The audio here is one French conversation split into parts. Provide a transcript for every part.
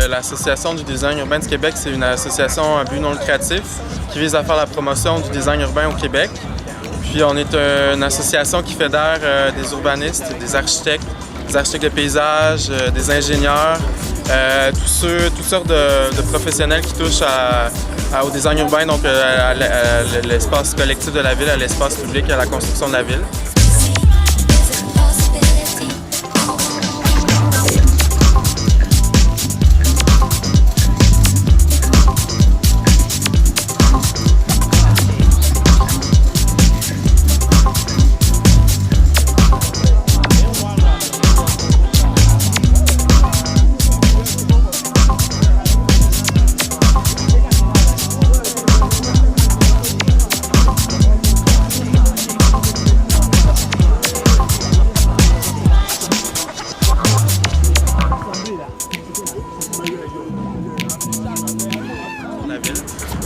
l'Association du design urbain du Québec, c'est une association à but non lucratif qui vise à faire la promotion du design urbain au Québec. Puis on est une association qui fédère des urbanistes, des architectes de paysage, des ingénieurs, toutes sortes de professionnels qui touchent au design urbain, donc à l'espace collectif de la ville, à l'espace public, à la construction de la ville.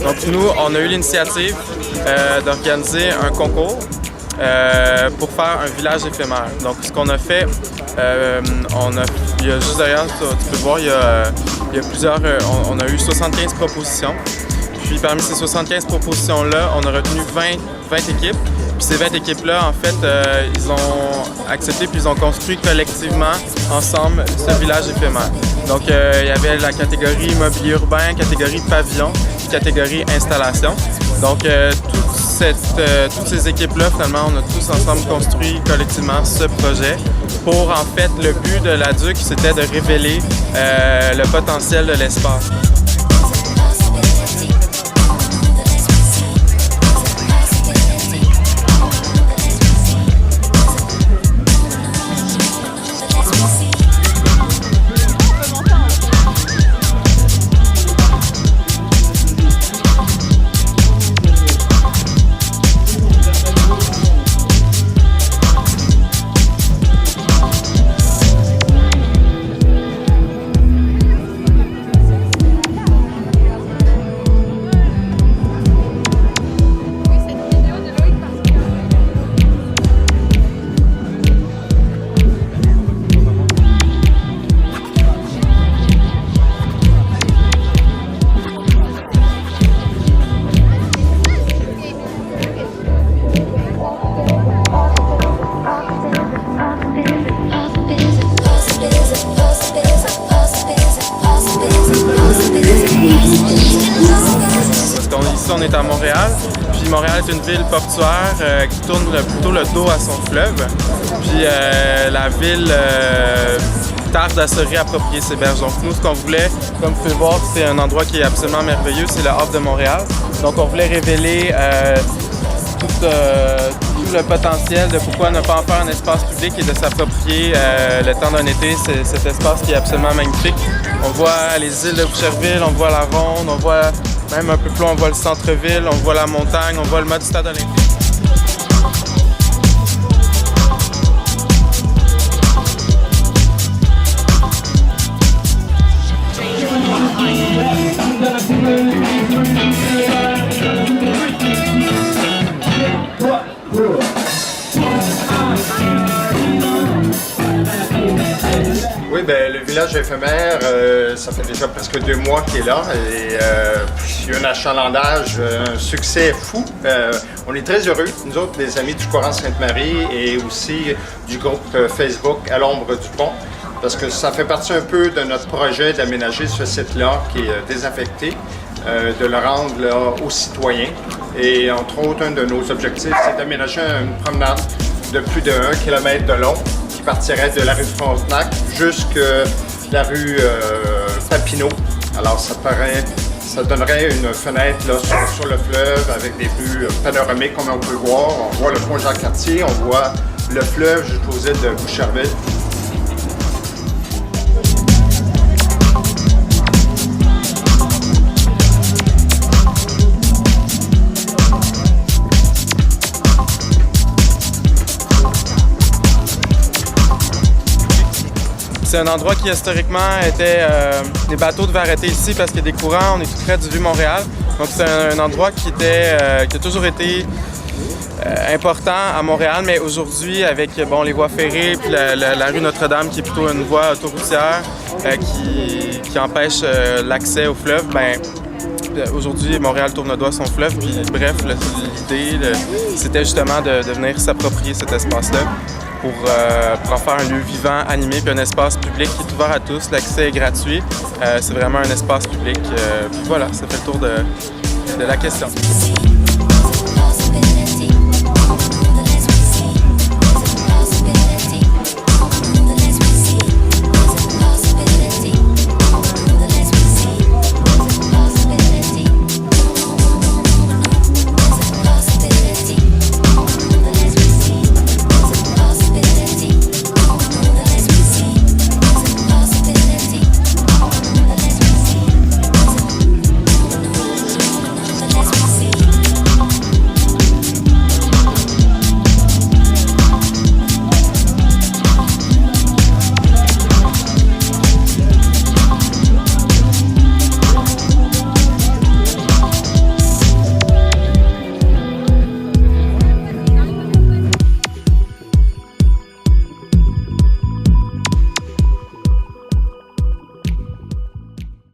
Donc nous, on a eu l'initiative d'organiser un concours pour faire un village éphémère. Donc ce qu'on a fait, il y a juste derrière, tu peux voir, il y a plusieurs, on a eu 75 propositions. Puis parmi ces 75 propositions-là, on a retenu 20 équipes. Puis ces 20 équipes-là, en fait, ils ont accepté puis ils ont construit collectivement, ensemble, ce village éphémère. Donc il y avait la catégorie mobilier urbain, catégorie pavillon, catégorie installation. Donc toutes ces équipes-là, finalement, on a tous ensemble construit collectivement ce projet pour, en fait, le but de l'ADUC, c'était de révéler le potentiel de l'espace. Ici, on est à Montréal, puis Montréal est une ville portuaire qui tourne plutôt le dos à son fleuve. Puis la ville tarde à se réapproprier ses berges. Donc nous, ce qu'on voulait, comme vous pouvez voir, c'est un endroit qui est absolument merveilleux, c'est le Havre de Montréal. Donc on voulait révéler tout le potentiel de pourquoi ne pas en faire un espace public et de s'approprier le temps d'un été, cet espace qui est absolument magnifique. On voit les îles de Boucherville, on voit la Ronde, on voit même un peu plus loin, on voit le centre-ville, on voit la montagne, on voit le mode stade olympique. Oui, bien, le village éphémère, ça fait déjà presque 2 mois qu'il est là et il y a un achalandage, un succès fou. On est très heureux, nous autres, les amis du Courant Sainte-Marie et aussi du groupe Facebook À l'ombre du pont, parce que ça fait partie un peu de notre projet d'aménager ce site-là qui est désaffecté, de le rendre là, aux citoyens. Et entre autres, un de nos objectifs, c'est d'aménager une promenade de plus de 1 km de long qui partirait de la rue de Frontenac jusqu'à la rue Papineau. Alors ça donnerait une fenêtre là, sur le fleuve avec des vues panoramiques comme on peut voir. On voit le pont Jean-Cartier, on voit le fleuve jusqu'aux îles de Boucherville. C'est un endroit qui historiquement était... les bateaux devaient arrêter ici parce qu'il y a des courants, on est tout près du Vieux-Montréal. Donc c'est un endroit qui a toujours été important à Montréal, mais aujourd'hui avec les voies ferrées puis la rue Notre-Dame qui est plutôt une voie autoroutière, qui empêchent l'accès au fleuve, ben, aujourd'hui, Montréal tourne le doigt son fleuve, puis bref, l'idée, c'était justement de venir s'approprier cet espace-là pour en faire un lieu vivant, animé, puis un espace public qui est ouvert à tous. L'accès est gratuit, c'est vraiment un espace public. Puis voilà, ça fait le tour de la question.